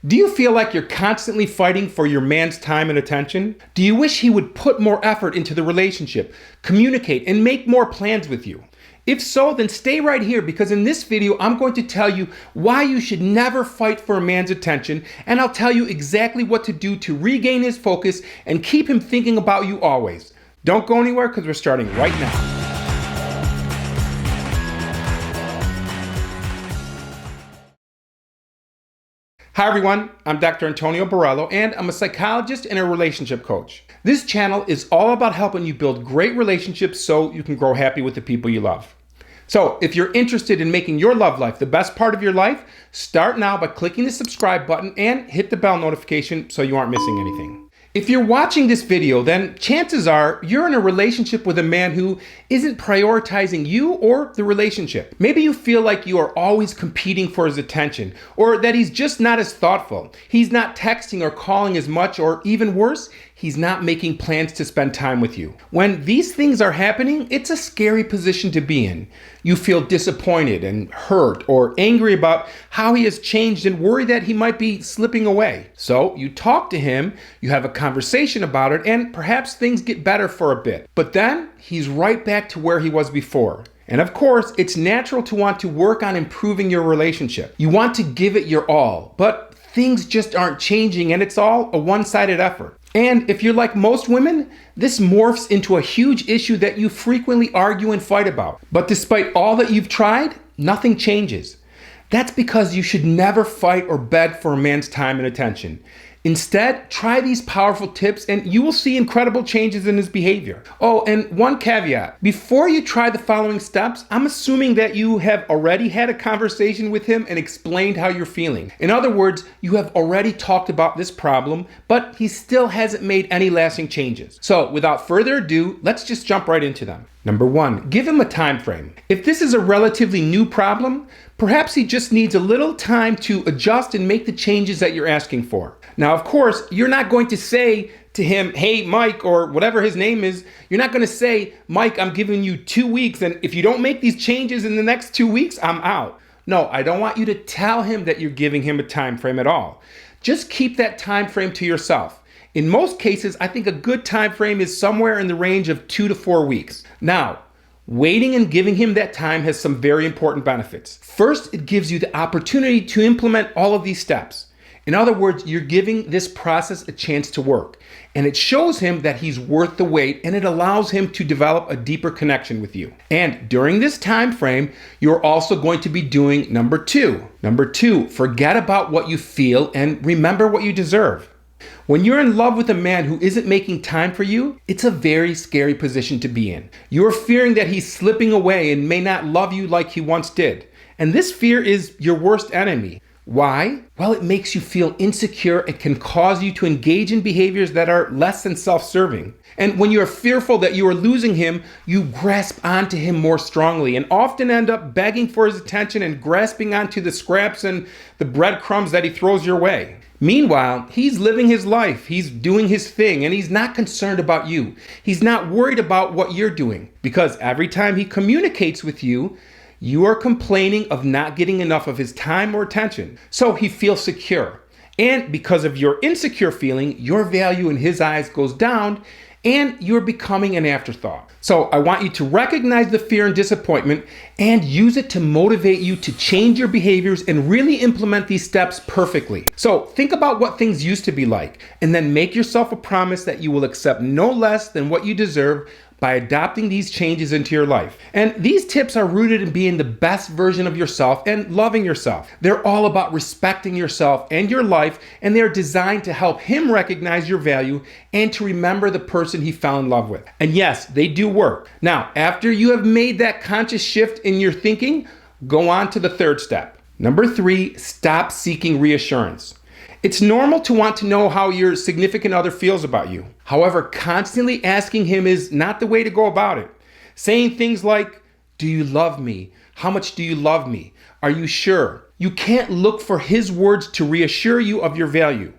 Do you feel like you're constantly fighting for your man's time and attention? Do you wish he would put more effort into the relationship, communicate, and make more plans with you? If so, then stay right here, because in this video, I'm going to tell you why you should never fight for a man's attention, and I'll tell you exactly what to do to regain his focus and keep him thinking about you always. Don't go anywhere, because we're starting right now. Hi everyone, I'm Dr. Antonio Borrello, and I'm a psychologist and a relationship coach. This channel is all about helping you build great relationships so you can grow happy with the people you love. So if you're interested in making your love life the best part of your life, start now by clicking the subscribe button and hit the bell notification so you aren't missing anything. If you're watching this video, then chances are you're in a relationship with a man who isn't prioritizing you or the relationship. Maybe you feel like you are always competing for his attention, or that he's just not as thoughtful. He's not texting or calling as much, or even worse, he's not making plans to spend time with you. When these things are happening, it's a scary position to be in. You feel disappointed and hurt or angry about how he has changed and worry that he might be slipping away. So you talk to him, you have a conversation about it, and perhaps things get better for a bit. But then he's right back to where he was before. And of course, it's natural to want to work on improving your relationship. You want to give it your all, but things just aren't changing, and it's all a one-sided effort. And if you're like most women, this morphs into a huge issue that you frequently argue and fight about. But despite all that you've tried, nothing changes. That's because you should never fight or beg for a man's time and attention. Instead, try these powerful tips and you will see incredible changes in his behavior. Oh, and one caveat. Before you try the following steps, I'm assuming that you have already had a conversation with him and explained how you're feeling. In other words, you have already talked about this problem, but he still hasn't made any lasting changes. So without further ado, let's just jump right into them. Number 1, give him a time frame. If this is a relatively new problem, perhaps he just needs a little time to adjust and make the changes that you're asking for. Now, of course, you're not going to say to him, hey, Mike, or whatever his name is, you're not going to say, Mike, I'm giving you 2 weeks, and if you don't make these changes in the next 2 weeks, I'm out. No, I don't want you to tell him that you're giving him a time frame at all. Just keep that time frame to yourself. In most cases, I think a good time frame is somewhere in the range of 2 to 4 weeks. Now, waiting and giving him that time has some very important benefits. First, it gives you the opportunity to implement all of these steps. In other words, you're giving this process a chance to work, and it shows him that he's worth the wait, and it allows him to develop a deeper connection with you. And during this time frame, you're also going to be doing number 2. Number 2, forget about what you feel and remember what you deserve. When you're in love with a man who isn't making time for you, it's a very scary position to be in. You're fearing that he's slipping away and may not love you like he once did. And this fear is your worst enemy. Why? Well, it makes you feel insecure. It can cause you to engage in behaviors that are less than self-serving. And when you are fearful that you are losing him, you grasp onto him more strongly and often end up begging for his attention and grasping onto the scraps and the breadcrumbs that he throws your way. Meanwhile, he's living his life, he's doing his thing, and he's not concerned about you. He's not worried about what you're doing, because every time he communicates with you, you are complaining of not getting enough of his time or attention. So he feels secure. And because of your insecure feeling, your value in his eyes goes down, and you're becoming an afterthought. So I want you to recognize the fear and disappointment and use it to motivate you to change your behaviors and really implement these steps perfectly. So think about what things used to be like, and then make yourself a promise that you will accept no less than what you deserve by adopting these changes into your life. And these tips are rooted in being the best version of yourself and loving yourself. They're all about respecting yourself and your life, and they're designed to help him recognize your value and to remember the person he fell in love with. And yes, they do work. Now, after you have made that conscious shift in your thinking, go on to the 3rd step. Number 3, stop seeking reassurance. It's normal to want to know how your significant other feels about you. However, constantly asking him is not the way to go about it. Saying things like, do you love me? How much do you love me? Are you sure? You can't look for his words to reassure you of your value.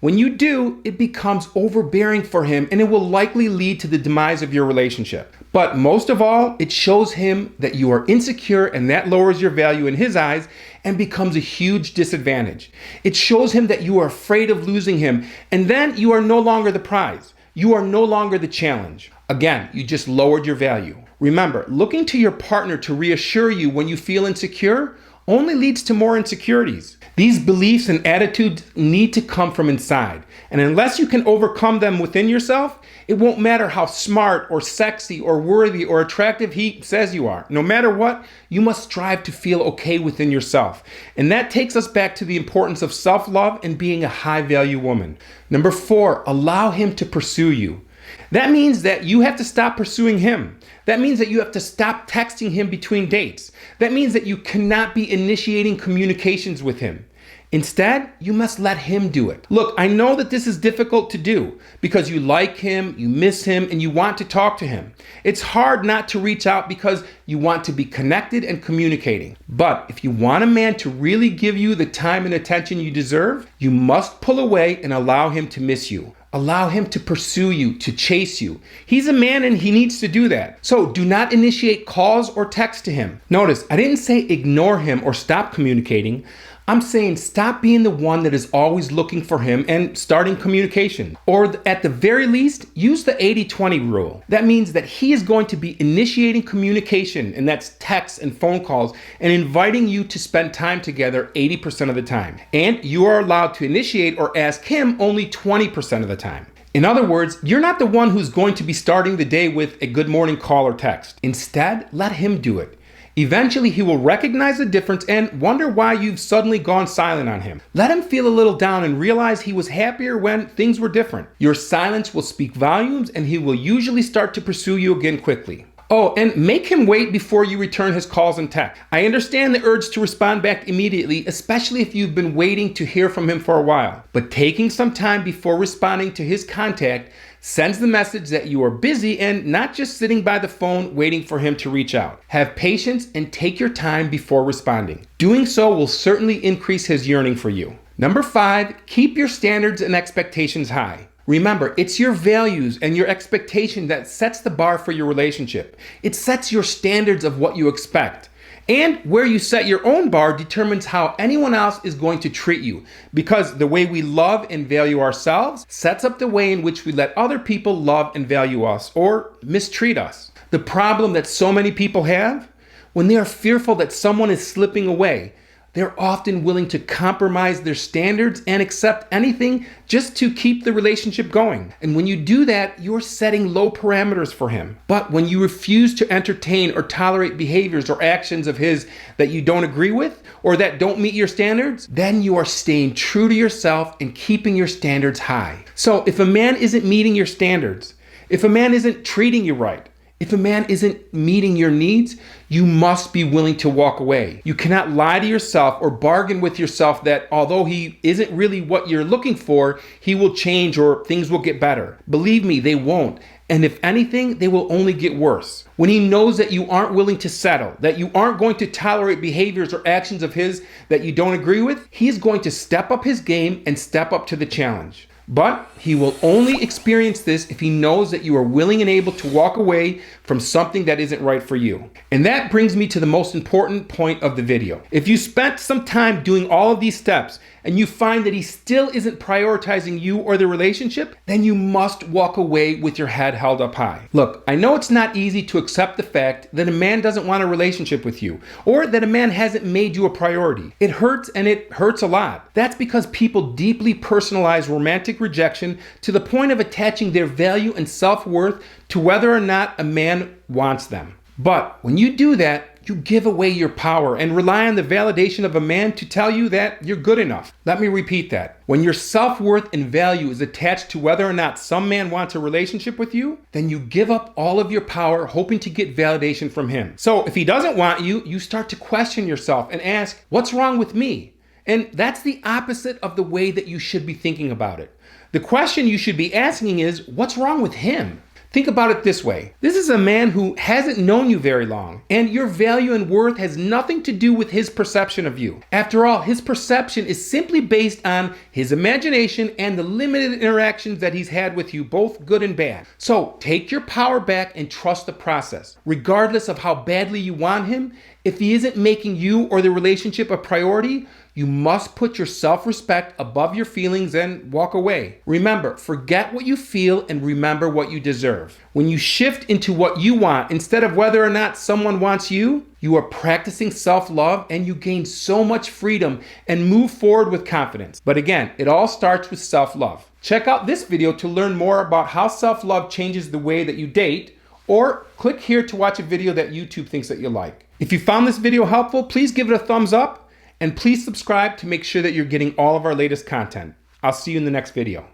When you do, it becomes overbearing for him and it will likely lead to the demise of your relationship. But most of all, it shows him that you are insecure and that lowers your value in his eyes and becomes a huge disadvantage. It shows him that you are afraid of losing him and then you are no longer the prize. You are no longer the challenge. Again, you just lowered your value. Remember, looking to your partner to reassure you when you feel insecure only leads to more insecurities. These beliefs and attitudes need to come from inside. And unless you can overcome them within yourself, it won't matter how smart or sexy or worthy or attractive he says you are. No matter what, you must strive to feel okay within yourself. And that takes us back to the importance of self-love and being a high-value woman. Number 4, allow him to pursue you. That means that you have to stop pursuing him. That means that you have to stop texting him between dates. That means that you cannot be initiating communications with him. Instead, you must let him do it. Look, I know that this is difficult to do because you like him, you miss him, and you want to talk to him. It's hard not to reach out because you want to be connected and communicating. But if you want a man to really give you the time and attention you deserve, you must pull away and allow him to miss you. Allow him to pursue you, to chase you. He's a man and he needs to do that. So do not initiate calls or text to him. Notice, I didn't say ignore him or stop communicating. I'm saying stop being the one that is always looking for him and starting communication. Or at the very least, use the 80-20 rule. That means that he is going to be initiating communication, and that's texts and phone calls, and inviting you to spend time together 80% of the time. And you are allowed to initiate or ask him only 20% of the time. In other words, you're not the one who's going to be starting the day with a good morning call or text. Instead, let him do it. Eventually, he will recognize the difference and wonder why you've suddenly gone silent on him. Let him feel a little down and realize he was happier when things were different. Your silence will speak volumes and he will usually start to pursue you again quickly. Oh, and make him wait before you return his calls and texts. I understand the urge to respond back immediately, especially if you've been waiting to hear from him for a while. But taking some time before responding to his contact sends the message that you are busy and not just sitting by the phone waiting for him to reach out. Have patience and take your time before responding. Doing so will certainly increase his yearning for you. Number 5, keep your standards and expectations high. Remember, it's your values and your expectation that sets the bar for your relationship. It sets your standards of what you expect. And where you set your own bar determines how anyone else is going to treat you, because the way we love and value ourselves sets up the way in which we let other people love and value us or mistreat us. The problem that so many people have, when they are fearful that someone is slipping away, they're often willing to compromise their standards and accept anything just to keep the relationship going. And when you do that, you're setting low parameters for him. But when you refuse to entertain or tolerate behaviors or actions of his that you don't agree with or that don't meet your standards, then you are staying true to yourself and keeping your standards high. So if a man isn't meeting your standards, if a man isn't treating you right, if a man isn't meeting your needs, you must be willing to walk away. You cannot lie to yourself or bargain with yourself that although he isn't really what you're looking for, he will change or things will get better. Believe me, they won't. And if anything, they will only get worse. When he knows that you aren't willing to settle, that you aren't going to tolerate behaviors or actions of his that you don't agree with, he is going to step up his game and step up to the challenge. But he will only experience this if he knows that you are willing and able to walk away from something that isn't right for you. And that brings me to the most important point of the video. If you spent some time doing all of these steps and you find that he still isn't prioritizing you or the relationship, then you must walk away with your head held up high. Look, I know it's not easy to accept the fact that a man doesn't want a relationship with you or that a man hasn't made you a priority. It hurts, and it hurts a lot. That's because people deeply personalize romantic rejection to the point of attaching their value and self-worth to whether or not a man wants them. But when you do that, you give away your power and rely on the validation of a man to tell you that you're good enough. Let me repeat that. When your self-worth and value is attached to whether or not some man wants a relationship with you, then you give up all of your power hoping to get validation from him. So if he doesn't want you, you start to question yourself and ask, what's wrong with me? And that's the opposite of the way that you should be thinking about it. The question you should be asking is, what's wrong with him? Think about it this way. This is a man who hasn't known you very long, and your value and worth has nothing to do with his perception of you. After all, his perception is simply based on his imagination and the limited interactions that he's had with you, both good and bad. So take your power back and trust the process. Regardless of how badly you want him, if he isn't making you or the relationship a priority, you must put your self-respect above your feelings and walk away. Remember, forget what you feel and remember what you deserve. When you shift into what you want instead of whether or not someone wants you, you are practicing self-love and you gain so much freedom and move forward with confidence. But again, it all starts with self-love. Check out this video to learn more about how self-love changes the way that you date, or click here to watch a video that YouTube thinks that you'll like. If you found this video helpful, please give it a thumbs up. And please subscribe to make sure that you're getting all of our latest content. I'll see you in the next video.